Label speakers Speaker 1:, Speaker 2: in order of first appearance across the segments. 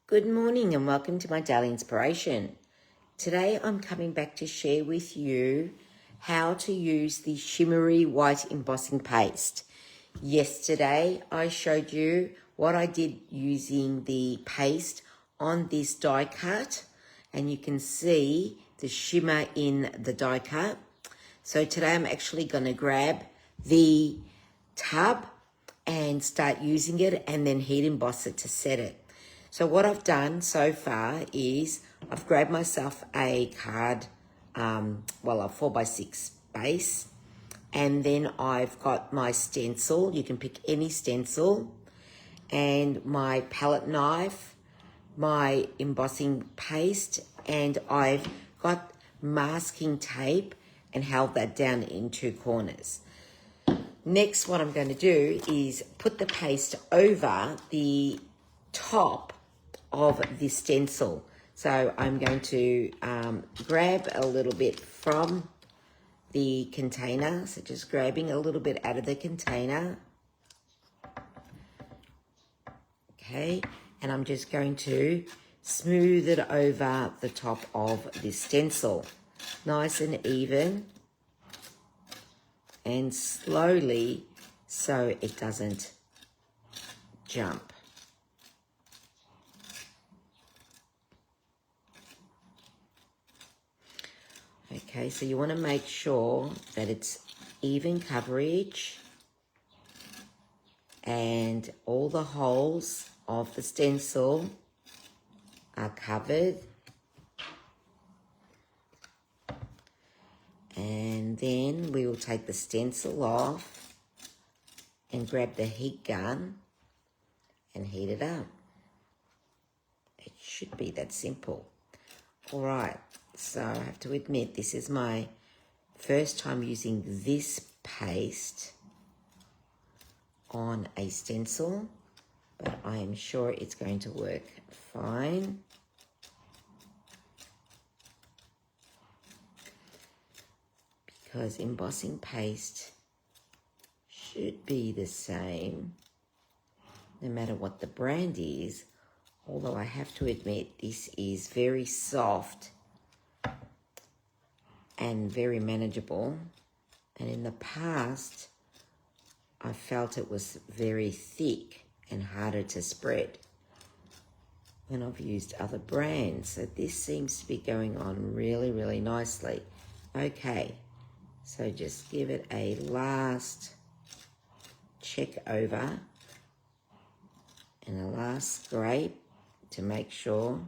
Speaker 1: Good morning and welcome to my daily inspiration. Today I'm coming back to share with you how to use the Shimmery White Embossing Paste. Yesterday I showed you what I did using the paste on this die cut, and you can see the shimmer in the die cut. So today I'm actually going to grab the tub and start using it and then heat emboss it to set it. So what I've done so far is I've grabbed myself a card, a 4x6 base, and then I've got my stencil. You can pick any stencil, and my palette knife, my embossing paste, and I've got masking tape and held that down in two corners. Next, what I'm going to do is put the paste over the top of the stencil. So I'm going to grab a little bit from the container. So just grabbing a little bit out of the container. Okay, and I'm just going to smooth it over the top of this stencil. Nice and even. And slowly so it doesn't jump. Okay, so you want to make sure that it's even coverage and all the holes of the stencil are covered. And then we will take the stencil off and grab the heat gun and heat it up. It should be that simple. All right, so I have to admit this is my first time using this paste on a stencil, but I am sure it's going to work fine. Because embossing paste should be the same no matter what the brand is, although I have to admit this is very soft and very manageable, and in the past I felt it was very thick and harder to spread when I've used other brands. So this seems to be going on really, really nicely. Okay. So just give it a last check over and a last scrape to make sure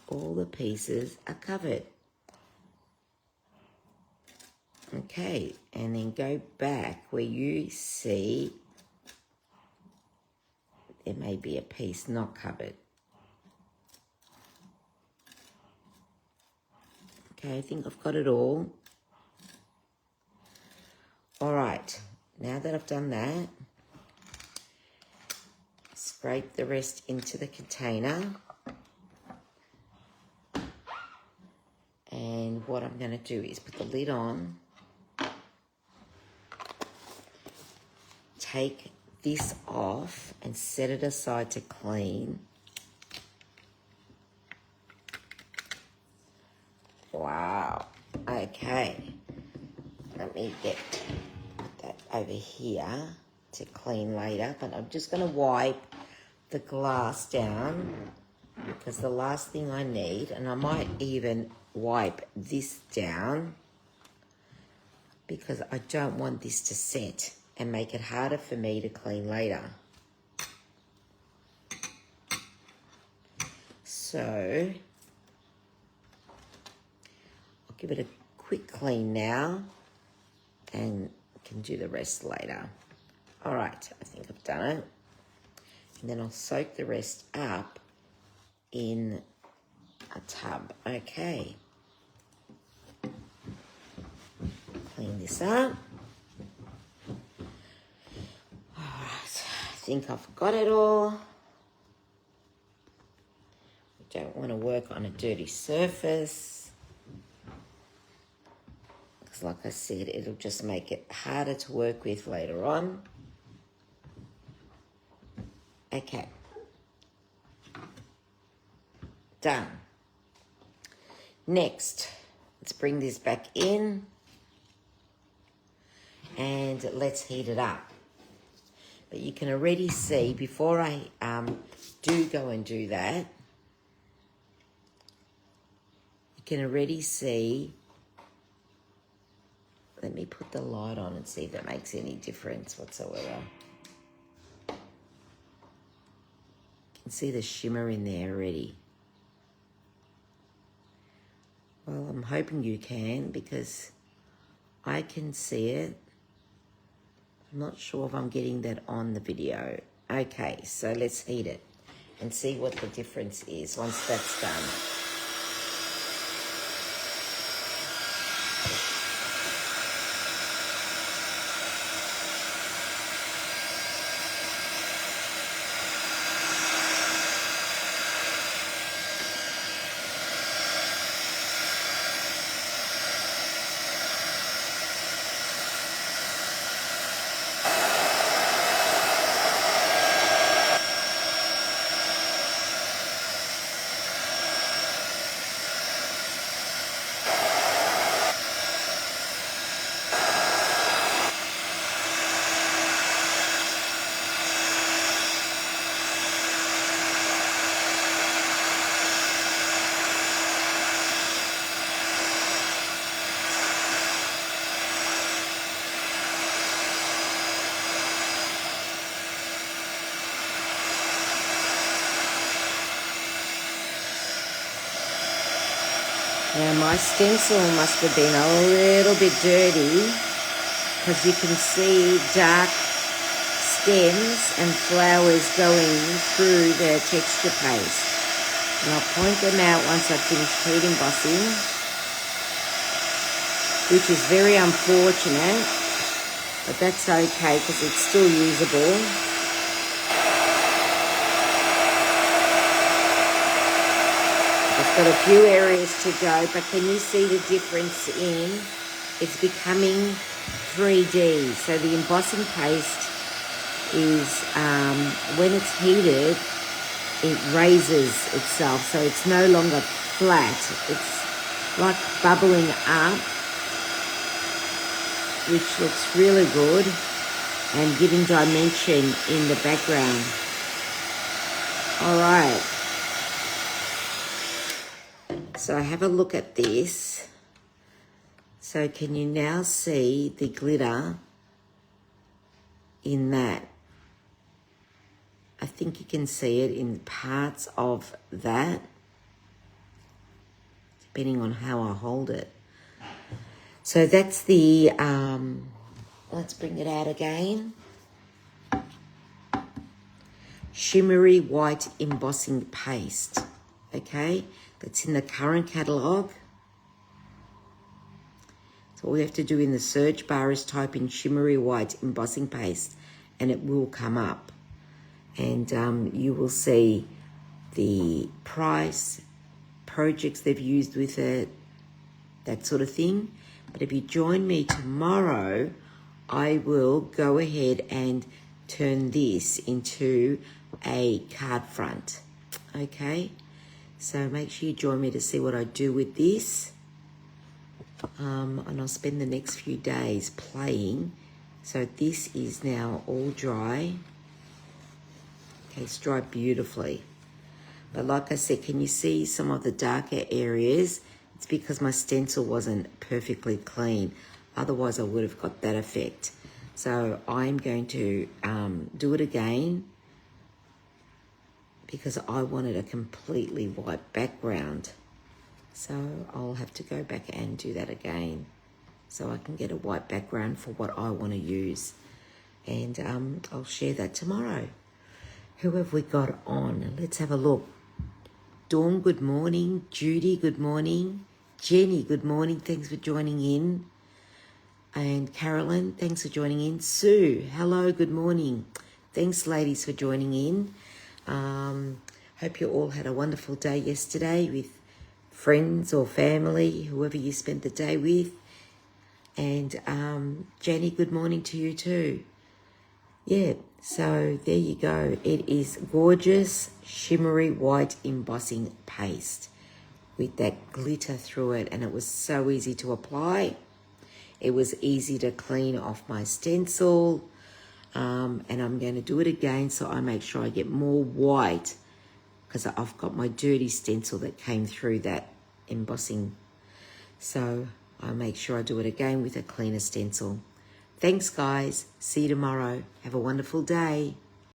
Speaker 1: all the pieces are covered. Okay, and then go back where you see there may be a piece not covered. Okay, I think I've got it all. All right, now that I've done that, scrape the rest into the container. And what I'm going to do is put the lid on, take this off and set it aside to clean. Wow, okay, let me get that over here to clean later, but I'm just going to wipe the glass down because the last thing I need, and I might even wipe this down because I don't want this to set and make it harder for me to clean later. So give it a quick clean now and can do the rest later. All right, I think I've done it. And then I'll soak the rest up in a tub. Okay. Clean this up. All right, I think I've got it all. We don't want to work on a dirty surface. Like I said, it'll just make it harder to work with later on. Okay, Done. Next, let's bring this back in and let's heat it up. But you can already see, before I do go and do that, you can already see, let me put the light on and see if that makes any difference whatsoever. You can see the shimmer in there already. Well, I'm hoping you can, because I can see it. I'm not sure if I'm getting that on the video. Okay, so let's heat it and see what the difference is once that's done. Now my stencil must have been a little bit dirty, because you can see dark stems and flowers going through the texture paste. And I'll point them out once I've finished heat embossing, which is very unfortunate, but that's okay because it's still usable. Got a few areas to go, but can you see the difference in it's becoming 3D? So the embossing paste is, when it's heated, it raises itself, so it's no longer flat. It's like bubbling up, which looks really good, and giving dimension in the background. All right. So have a look at this. So can you now see the glitter in that? I think you can see it in parts of that, depending on how I hold it. So that's the, let's bring it out again. Shimmery White Embossing Paste, okay? That's in the current catalogue. So all you have to do in the search bar is type in Shimmery White Embossing Paste and it will come up. And you will see the price, projects they've used with it, that sort of thing. But if you join me tomorrow, I will go ahead and turn this into a card front, okay? So make sure you join me to see what I do with this. And I'll spend the next few days playing. So this is now all dry. Okay, it's dried beautifully. But like I said, can you see some of the darker areas? It's because my stencil wasn't perfectly clean. Otherwise I would have got that effect. So I'm going to do it again, because I wanted a completely white background. So I'll have to go back and do that again so I can get a white background for what I want to use. And I'll share that tomorrow. Who have we got on? Let's have a look. Dawn, good morning. Judy, good morning. Jenny, good morning. Thanks for joining in. And Carolyn, thanks for joining in. Sue, hello, good morning. Thanks, ladies, for joining in. Hope you all had a wonderful day yesterday with friends or family, whoever you spent the day with. And Jenny, good morning to you too. yeah, so there you go. It is gorgeous shimmery white embossing paste with that glitter through it, and it was so easy to apply. It was easy to clean off my stencil, and I'm going to do it again so I make sure I get more white, because I've got my dirty stencil that came through that embossing. So I'll make sure I do it again with a cleaner stencil. Thanks, guys. See you tomorrow. Have a wonderful day.